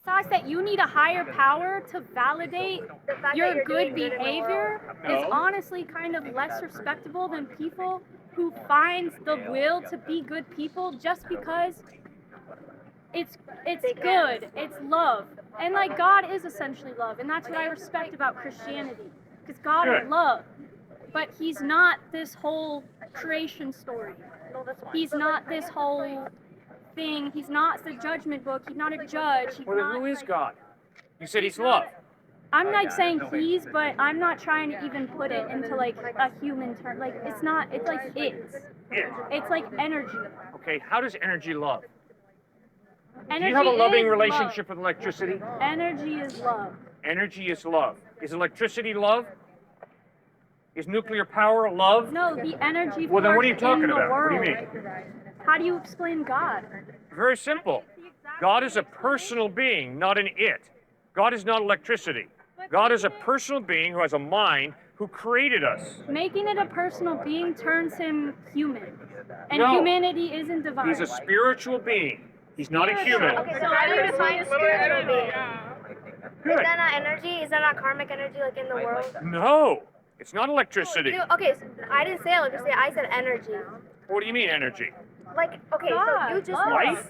fact that you need a higher power to validate your good behavior is honestly kind of less respectable than people who find the will to be good people just because it's good, it's love. And like God is essentially love, and that's what I respect about Christianity. Because God is love. But he's not this whole creation story. He's not this whole thing. He's not the judgment book. He's not a judge. He's Well, then not, who is like, God? You said he's love. I'm like saying he's, but I'm not trying to even put it into like a human term. Like it's not. It's like it's. It's like energy. Okay, how does energy love? Energy Do you have a loving is relationship with electricity? love. Energy is love. Energy is love. Is electricity love? Is nuclear power love? No, the energy. Well, then what are you force talking in the about? What do you world. mean? How do you explain God? Very simple. God is a personal being, not an it. God is not electricity. God is a personal being who has a mind, who created us. Making it a personal being turns him human. And No. humanity isn't divine. He's a spiritual being. He's not a human. Okay, so how do you define spiritual being? Good. Is that not energy? Is that not karmic energy like in the world? No, it's not electricity. Okay, so I didn't say electricity, I said energy. What do you mean energy? Like, okay, God, so you just... Life?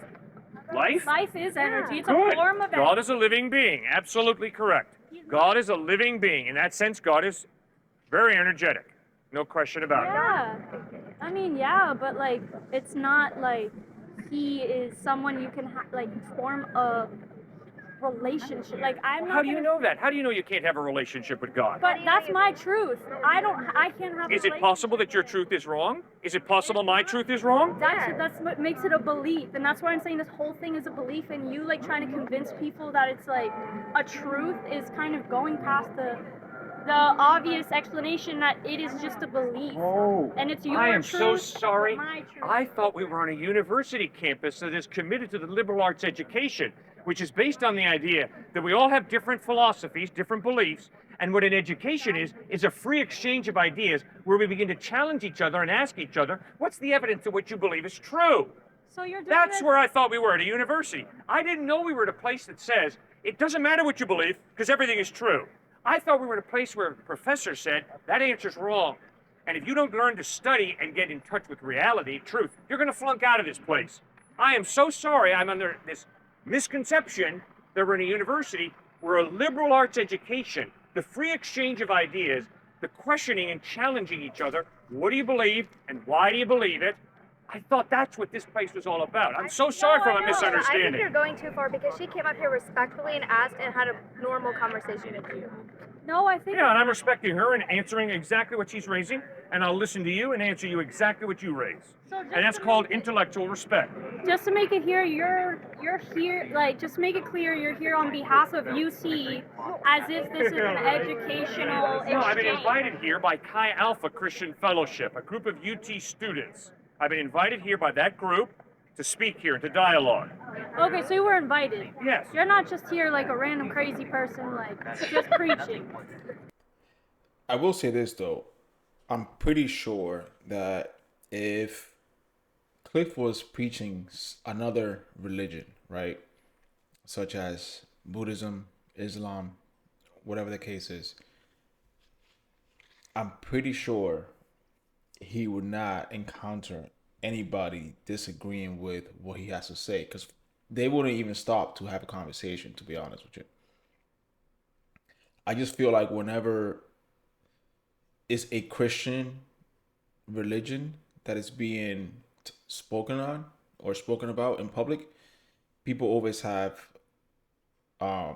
Life? Life is energy. It's a Good. form of God energy. is a living being. Absolutely correct. God is a living being. In that sense, God is very energetic. No question about it. Yeah. I mean, yeah, but like, it's not like he is someone you can like form a relationship. Like, I'm not. How do you gonna- know that? How do you know you can't have a relationship with God? But that's my truth. I can't have. Is a it possible that your truth is wrong? Is it possible my truth is wrong? That's what makes it a belief, and that's why I'm saying this whole thing is a belief, and you like trying to convince people that it's like a truth is kind of going past the obvious explanation that it is just a belief. Oh, And it's your I am truth, so sorry. my truth. I thought we were on a university campus that is committed to the liberal arts education, which is based on the idea that we all have different philosophies, different beliefs, and what an education is a free exchange of ideas where we begin to challenge each other and ask each other, what's the evidence of what you believe is true? So you're doing That's this- where I thought we were, at a university. I didn't know we were at a place that says, it doesn't matter what you believe, because everything is true. I thought we were at a place where a professor said, that answer's wrong. And if you don't learn to study and get in touch with reality, truth, you're going to flunk out of this place. I am so sorry I'm under this misconception that we're in a university where a liberal arts education, the free exchange of ideas, the questioning and challenging each other, what do you believe and why do you believe it? I thought that's what this place was all about. I'm so sorry for my I think misunderstanding. you're going too far because she came up here respectfully and asked and had a normal conversation with you. No, I think. Yeah, and I'm respecting her and answering exactly what she's raising, and I'll listen to you and answer you exactly what you raise. So just And that's to called make it- intellectual respect. Just to make it here, you're here. Like, just make it clear you're here on behalf of UC, as if this is an educational No, I've been exchange. invited here by Chi Alpha Christian Fellowship, a group of UT students. I've been invited here by that group to speak here, to dialogue. Okay, so you were invited. Yes. You're not just here like a random crazy person, like just preaching. I will say this though, I'm pretty sure that if Cliff was preaching another religion, right, such as Buddhism, Islam, whatever the case is, I'm pretty sure he would not encounter anybody disagreeing with what he has to say, because they wouldn't even stop to have a conversation, to be honest with you. I just feel like whenever it's a Christian religion that is being spoken on or spoken about in public, people always have, for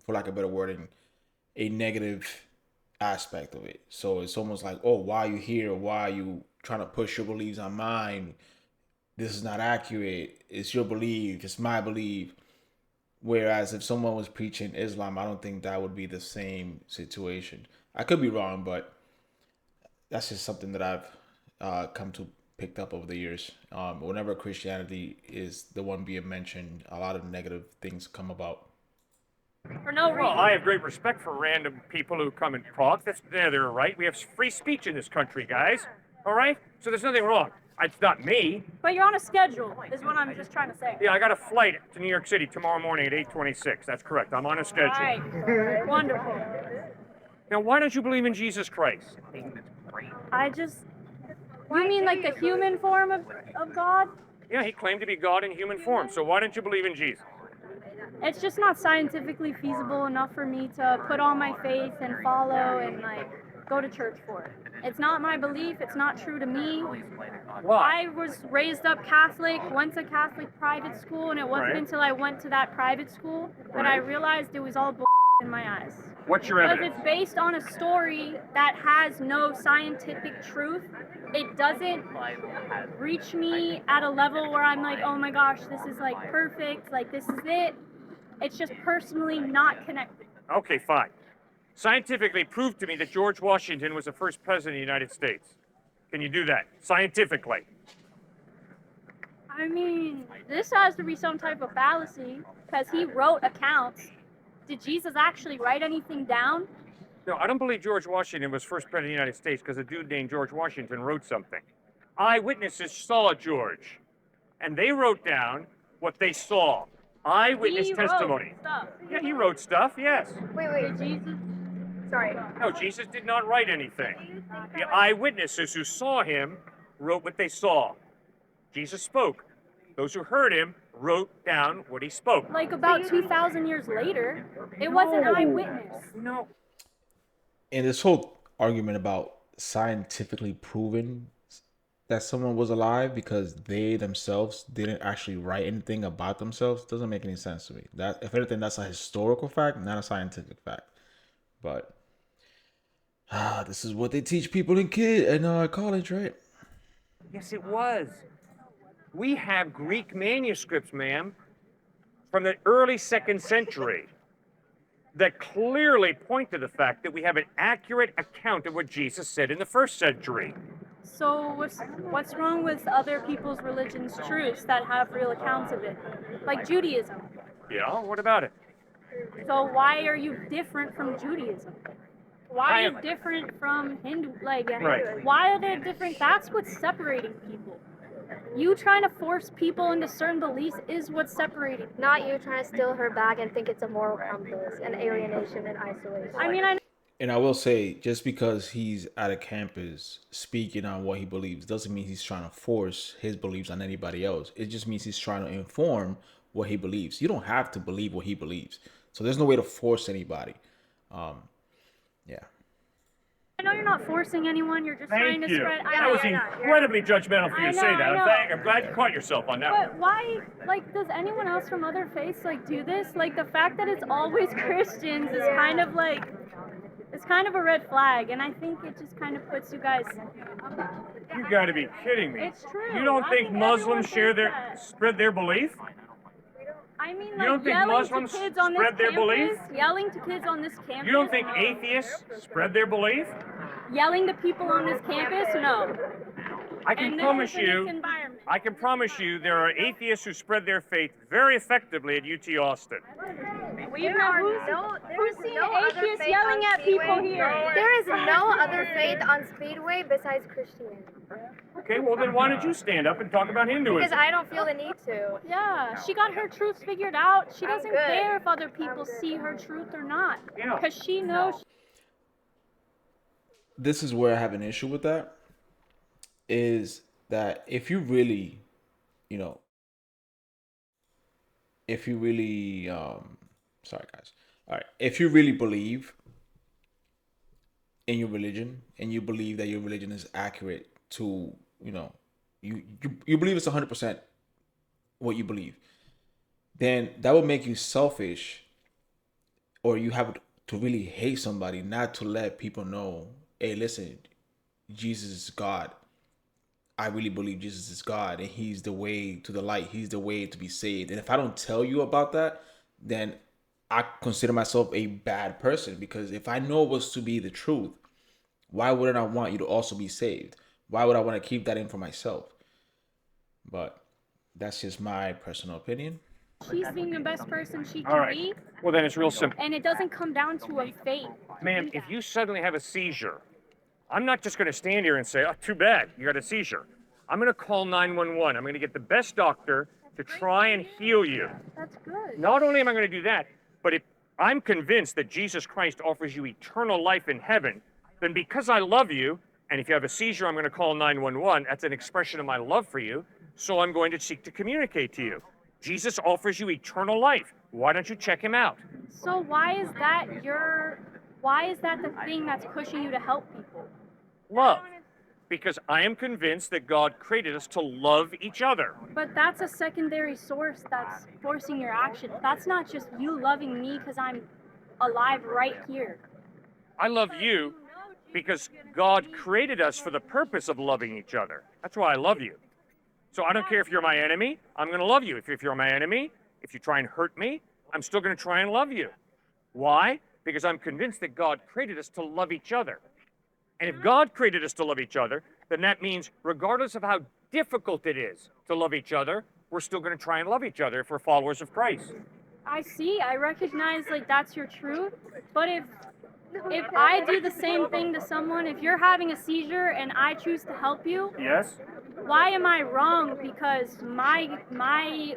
lack of a better wording, a negative aspect of it. So it's almost like, oh, why are you here? Why are you trying to push your beliefs on mine? This is not accurate. It's your belief. It's my belief. Whereas if someone was preaching Islam, I don't think that would be the same situation. I could be wrong, but that's just something that I've come to picked up over the years. Whenever Christianity is the one being mentioned, a lot of negative things come about. For no Well, reason. I have great respect for random people who come and talk. They're right. We have free speech in this country, guys. All right? So there's nothing wrong. It's not me. But you're on a schedule, is what I'm just trying to say. Yeah, I got a flight to New York City tomorrow morning at 8:26. That's correct. I'm on a schedule. Right. Wonderful. Now, why don't you believe in Jesus Christ? You mean like the human form of God? Yeah, he claimed to be God in human form. So why don't you believe in Jesus? It's just not scientifically feasible enough for me to put on my faith and follow and like go to church for it. It's not my belief. It's not true to me. Why? I was raised up Catholic, went to Catholic private school, and it wasn't Right. until I went to that private school that I realized it was all bull in my eyes. What's your Because evidence? it's based on a story that has no scientific truth. It doesn't reach me at a level where I'm like, oh my gosh, this is like perfect, like this is it. It's just personally not connected. Okay, fine. Scientifically prove to me that George Washington was the first president of the United States. Can you do that? Scientifically. I mean, this has to be some type of fallacy because he wrote accounts. Did Jesus actually write anything down? No, I don't believe George Washington was first president of the United States because a dude named George Washington wrote something. Eyewitnesses saw George, and they wrote down what they saw. Eyewitness He testimony. wrote stuff. Yeah, he wrote stuff, yes. Wait. Jesus. Sorry. No, Jesus did not write anything. The eyewitnesses who saw him wrote what they saw. Jesus spoke. Those who heard him wrote down what he spoke. Like about 2,000 years later, it was an eyewitness. No. And this whole argument about scientifically proven that someone was alive because they themselves didn't actually write anything about themselves doesn't make any sense to me. That, if anything, that's a historical fact, not a scientific fact. But this is what they teach people in college, right? Yes, it was. We have Greek manuscripts, ma'am, from the early 2nd century that clearly point to the fact that we have an accurate account of what Jesus said in the 1st century. So what's wrong with other people's religions' truths that have real accounts of it? Like Judaism. Yeah, what about it? So why are you different from Judaism? Why I are am- you different from Hindu? Like, Right. why are they different? That's what's separating people. You trying to force people into certain beliefs is what's separating. Not you trying to steal her bag and think it's a moral compass and alienation and isolation. I mean, I And I will say, just because he's at a campus speaking on what he believes doesn't mean he's trying to force his beliefs on anybody else. It just means he's trying to inform what he believes. You don't have to believe what he believes. So there's no way to force anybody. Yeah. know you're not forcing anyone. You're just trying Thank to you. spread. That was incredibly judgmental for you I to say know, that. I know. I'm glad you caught yourself on that one. But why, like, does anyone else from other faiths, like, do this? Like, the fact that it's always Christians is kind of, like, it's kind of a red flag, and I think it just kind of puts you guys... You got to be kidding me. It's true. You don't I think think everyone Muslims share thinks their that. spread their belief? I mean, You like, don't think yelling Muslims to kids on this spread their belief? campus, yelling to kids on this campus. You don't think no. atheists spread their belief? Yelling to people on this campus? No. I can And promise this is in you, this environment. I can promise you there are atheists who spread their faith very effectively at UT Austin. Who's seen atheists yelling at people here? There is no other faith on Speedway besides Christianity. Okay, well then why don't you stand up and talk about Hinduism? Because I don't feel the need to. Yeah, she got her truth figured out. She doesn't good. care if other people see her truth or not. Yeah. Because she knows. This is where I have an issue with that, is that if you really, if you really, sorry guys. All right. If you really believe in your religion and you believe that your religion is accurate to, you believe it's 100% what you believe, then that would make you selfish, or you have to really hate somebody not to let people know, hey, listen, Jesus is God. I really believe Jesus is God and he's the way to the light. He's the way to be saved. And if I don't tell you about that, then I consider myself a bad person, because if I know what's to be the truth, why wouldn't I want you to also be saved? Why would I want to keep that in for myself? But that's just my personal opinion. She's being the best person she can All right. be, Well then it's real simple. and it doesn't come down to a faith. Ma'am, if you suddenly have a seizure, I'm not just going to stand here and say, oh, too bad, you got a seizure. I'm going to call 911. I'm going to get the best doctor to try and heal you. That's good. Not only am I going to do that, but if I'm convinced that Jesus Christ offers you eternal life in heaven, then because I love you, and if you have a seizure, I'm going to call 911. That's an expression of my love for you. So I'm going to seek to communicate to you. Jesus offers you eternal life. Why don't you check him out? So why is that the thing that's pushing you to help people? Love. Because I am convinced that God created us to love each other. But that's a secondary source that's forcing your action. That's not just you loving me because I'm alive right here. I love you because God created us for the purpose of loving each other. That's why I love you. So I don't care if you're my enemy, I'm going to love you. If you're my enemy, if you try and hurt me, I'm still going to try and love you. Why? Because I'm convinced that God created us to love each other. And if God created us to love each other, then that means regardless of how difficult it is to love each other, we're still going to try and love each other if we're followers of Christ. I recognize like that's your truth, but if I do the same thing to someone, if you're having a seizure and I choose to help you, Yes? why am I wrong? Because my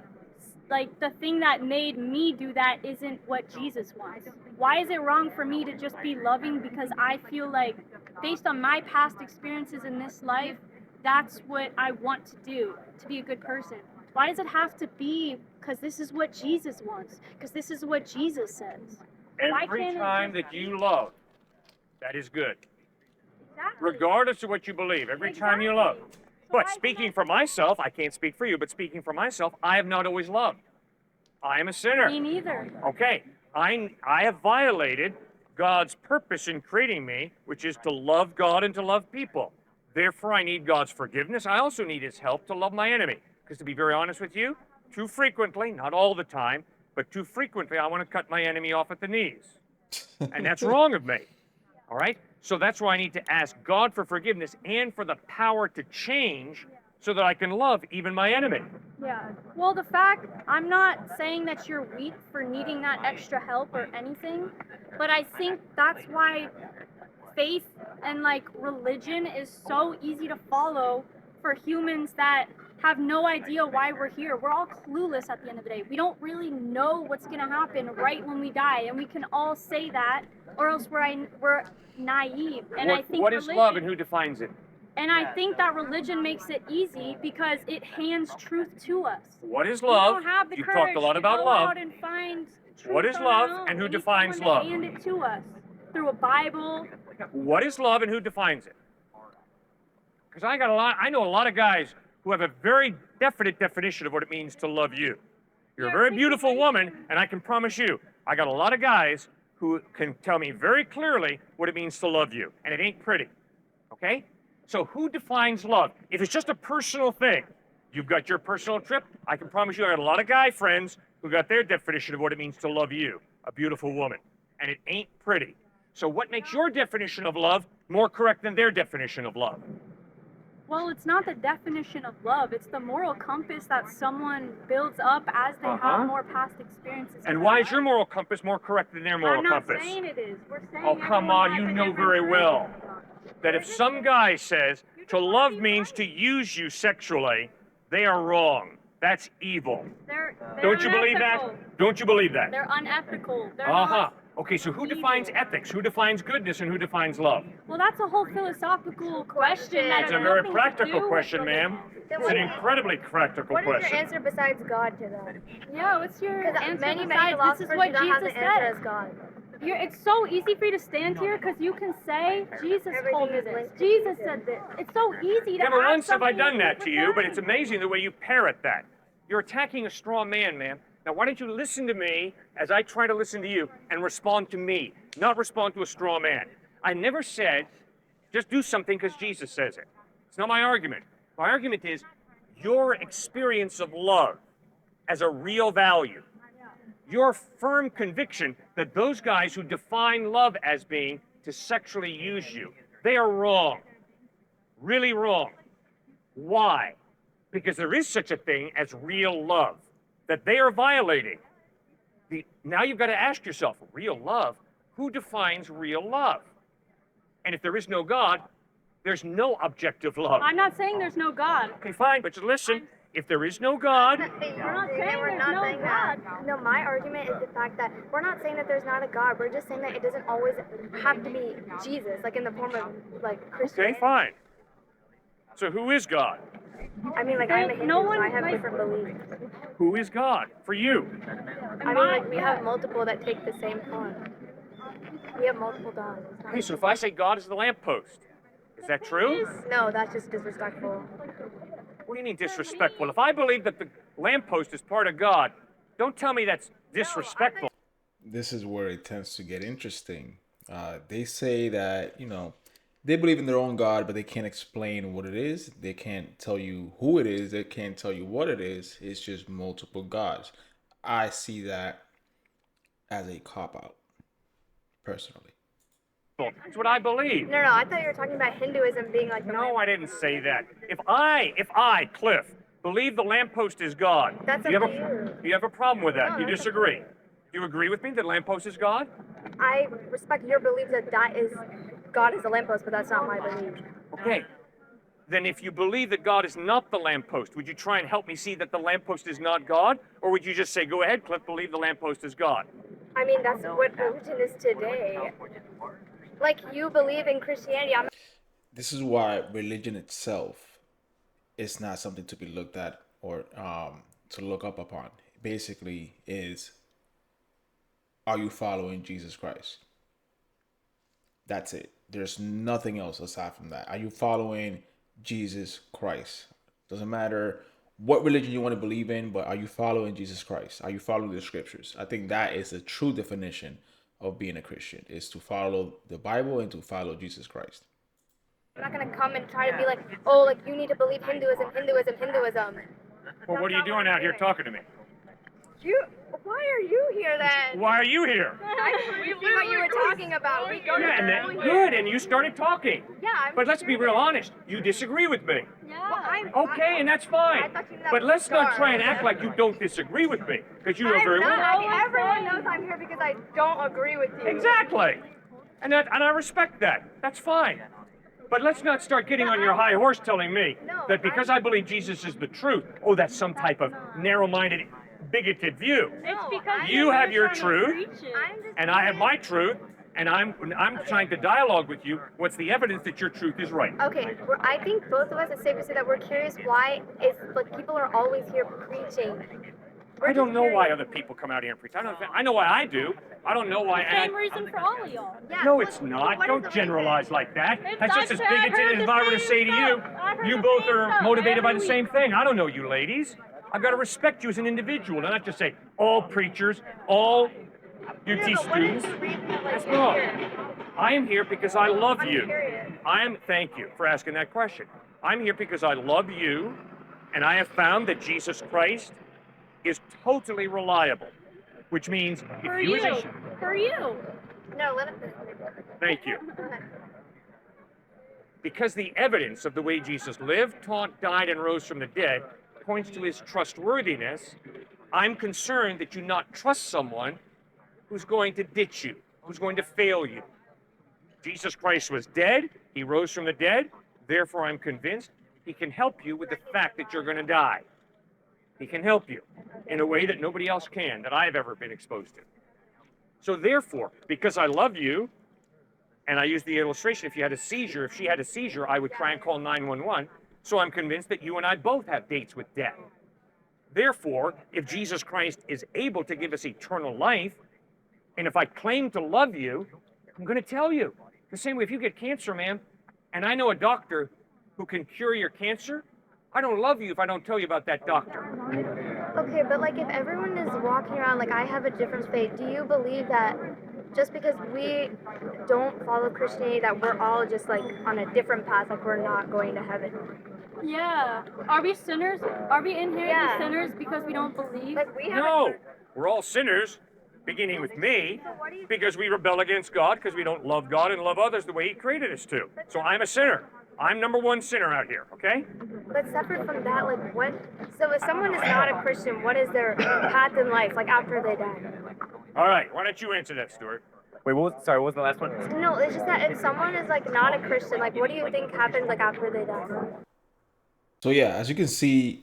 like the thing that made me do that isn't what Jesus wants. Why is it wrong for me to just be loving because I feel like based on my past experiences in this life, that's what I want to do, to be a good person? Why does it have to be because this is what Jesus wants? Because this is what Jesus says. Every time that you love, that is good. Exactly. Regardless of what you believe, every time you love. But speaking for myself, I can't speak for you, but speaking for myself, I have not always loved. I am a sinner. Me neither. Okay, I have violated God's purpose in creating me, which is to love God and to love people. Therefore, I need God's forgiveness. I also need his help to love my enemy. Because to be very honest with you, too frequently, not all the time, but too frequently, I want to cut my enemy off at the knees. And that's wrong of me. All right? So that's why I need to ask God for forgiveness and for the power to change so that I can love even my enemy. Yeah. Well, I'm not saying that you're weak for needing that extra help or anything, but I think that's why faith and like religion is so easy to follow for humans that have no idea why we're here. We're all clueless at the end of the day. We don't really know what's going to happen right when we die, and we can all say that, or else we're naive. And I think what is love and who defines it? And I think that religion makes it easy because it hands truth to us. What is love? We don't have the You've courage talked a lot to about go love. out and find truth What is on love our own. and who We need defines someone love? to hand it to us through a Bible. What is love and who defines it? Because I know a lot of guys who have a very definite definition of what it means to love you. You're a very beautiful woman, and I can promise you, I got a lot of guys who can tell me very clearly what it means to love you, and it ain't pretty, okay? So who defines love? If it's just a personal thing, you've got your personal trip, I can promise you I got a lot of guy friends who got their definition of what it means to love you, a beautiful woman, and it ain't pretty. So what makes your definition of love more correct than their definition of love? Well, it's not the definition of love. It's the moral compass that someone builds up as they have more past experiences. And why is your moral compass more correct than their moral compass? I'm not saying it is. We're saying Oh, come on, you know very well that if some guy says to love means to use you sexually, they are wrong. That's evil. They're Don't you believe that? unethical. Don't you believe that? They're unethical. They're Uh-huh. not. Okay, so who defines ethics? Who defines goodness and who defines love? Well, that's a whole philosophical question. It's It's a very practical question, ma'am. It's an incredibly practical What is your question. answer besides God to that? Yeah, what's your Because answer many besides philosophers this is what do not have Jesus the answer said? as God. It's so easy for you to stand here because you can say, Jesus told me this. Jesus said this. It's so easy to Never have once have I something done that to you, but it's pretend. amazing the way you parrot that. You're attacking a straw man, ma'am. Now, why don't you listen to me as I try to listen to you and respond to me, not respond to a straw man. I never said, just do something because Jesus says it. It's not my argument. My argument is your experience of love as a real value, your firm conviction that those guys who define love as being to sexually use you, they are wrong. Really wrong. Why? Because there is such a thing as real love that they are violating. Now you've got to ask yourself, real love? Who defines real love? And if there is no God, There's no objective love. I'm not saying there's no God. Okay, fine, but just listen. If there is no God, We're not saying We're there's not no saying God. that. No, my argument is the fact that we're not saying that there's not a God. We're just saying that it doesn't always have to be Jesus, like in the form of like Christianity. okay, fine. So who is God? I mean, like I'm a Hindu, No so one, I have like- different beliefs. Who is God for you? I mean, like we have multiple that take the same form. We have multiple gods. Okay, so if I say God is the lamppost, is that true? No, that's just disrespectful. What do you mean disrespectful? If I believe that the lamppost is part of God, don't tell me that's disrespectful. This is where it tends to get interesting. They say that, they believe in their own God, but they can't explain what it is. They can't tell you who it is. They can't tell you what it is. It's just multiple gods. I see that as a cop-out, personally. That's what I believe. No, I thought you were talking about Hinduism being like the No, I didn't say that. If I, Cliff, believe the lamppost is God, That's do you up have to do you have a problem with that? No, Do you that's disagree? Do you agree with me that lamppost is God? I respect your belief that that is God is a lamppost, but that's not my belief. Okay. Then if you believe that God is not the lamppost, would you try and help me see that the lamppost is not God? Or would you just say, go ahead, Cliff, believe the lamppost is God? I mean, that's what religion is today. Like you believe in Christianity. This is why religion itself is not something to be looked at or to look up upon. Basically is, are you following Jesus Christ? That's it. There's nothing else aside from that. Are you following Jesus Christ? Doesn't matter what religion you want to believe in, but are you following Jesus Christ? Are you following the scriptures? I think that is the true definition of being a Christian, is to follow the Bible and to follow Jesus Christ. I'm not gonna come and try to be like, oh, like you need to believe Hinduism. Well, what are you doing out here talking to me? Why are you here then? Why are you here? We see what you were talking about. We go to Yeah, and school then, here. good, and you started talking. Yeah, I'm But let's be curious. real honest. You disagree with me. Yeah. Okay, and that's fine. I thought you meant But let's not stars. try and act like you don't disagree with me, because you know very well. I mean, everyone knows I'm here because I don't agree with you. Exactly. And I respect that. That's fine. But let's not start getting on your high horse telling me that because I believe Jesus is the truth, oh, that's some type of narrow-minded, bigoted view. It's because You you're have your trying to truth, preach it. and I have my truth, and I'm trying to dialogue with you. What's the evidence that your truth is right? Okay, I think both of us, it's safe to say that we're curious why is like people are always here preaching. I don't know why other people come out here and preach. I know why I do. I don't know why. Same reason for all of y'all. Yeah, No, what- it's not. what is Don't the generalize reason? like that. It's That's just as not true. I've bigoted heard as if I were to the say to same you, stuff. I've heard you the both same are stuff motivated by every the same week. thing. I don't know you ladies. I've got to respect you as an individual and not just say all preachers, all UT Yeah, but what is students. the reason that like That's you're wrong. here? I am here because I love I'm you. curious. Thank you for asking that question. I'm here because I love you, and I have found that Jesus Christ is totally reliable, which means For if you. you as a For you. No, let it. thank you. Go ahead. Because the evidence of the way Jesus lived, taught, died, and rose from the dead points to his trustworthiness, I'm concerned that you not trust someone who's going to ditch you, who's going to fail you. Jesus Christ was dead, he rose from the dead, therefore I'm convinced he can help you with the fact that you're going to die. He can help you in a way that nobody else can, that I've ever been exposed to. So therefore, because I love you, and I use the illustration, if she had a seizure, I would try and call 911. So I'm convinced that you and I both have dates with death. Therefore, if Jesus Christ is able to give us eternal life, and if I claim to love you, I'm going to tell you. The same way if you get cancer, man, and I know a doctor who can cure your cancer, I don't love you if I don't tell you about that doctor. Okay, but like if everyone is walking around like I have a different faith, do you believe that just because we don't follow Christianity that we're all just like on a different path, like we're not going to heaven? Yeah. Are we sinners? Are we in here Yeah. as sinners because we don't believe? Like we have No, we're all sinners, beginning with me, because we rebel against God, because we don't love God and love others the way he created us to. So I'm a sinner. I'm number one sinner out here, okay? But separate from that, like what? So if someone is not a Christian, what is their path in life, like after they die? All right, why don't you answer that, Stuart? Wait, what was the last one? No, it's just that if someone is like not a Christian, like what do you think happens like after they die? So yeah, as you can see,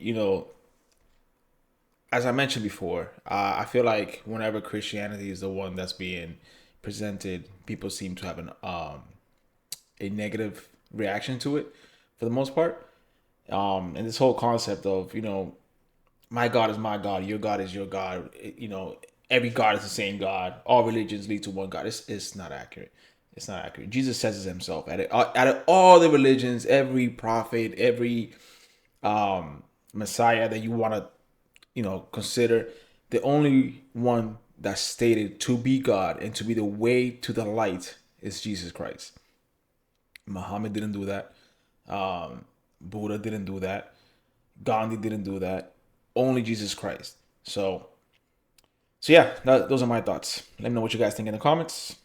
as I mentioned before, I feel like whenever Christianity is the one that's being presented, people seem to have a negative reaction to it for the most part. And this whole concept of, my God is my God, your God is your God, every God is the same God, all religions lead to one God. It's not accurate. It's not accurate. Jesus says it himself. Out of all the religions, every prophet, every Messiah that you want to, consider, the only one that's stated to be God and to be the way to the light is Jesus Christ. Muhammad didn't do that. Buddha didn't do that. Gandhi didn't do that. Only Jesus Christ. So yeah, those are my thoughts. Let me know what you guys think in the comments.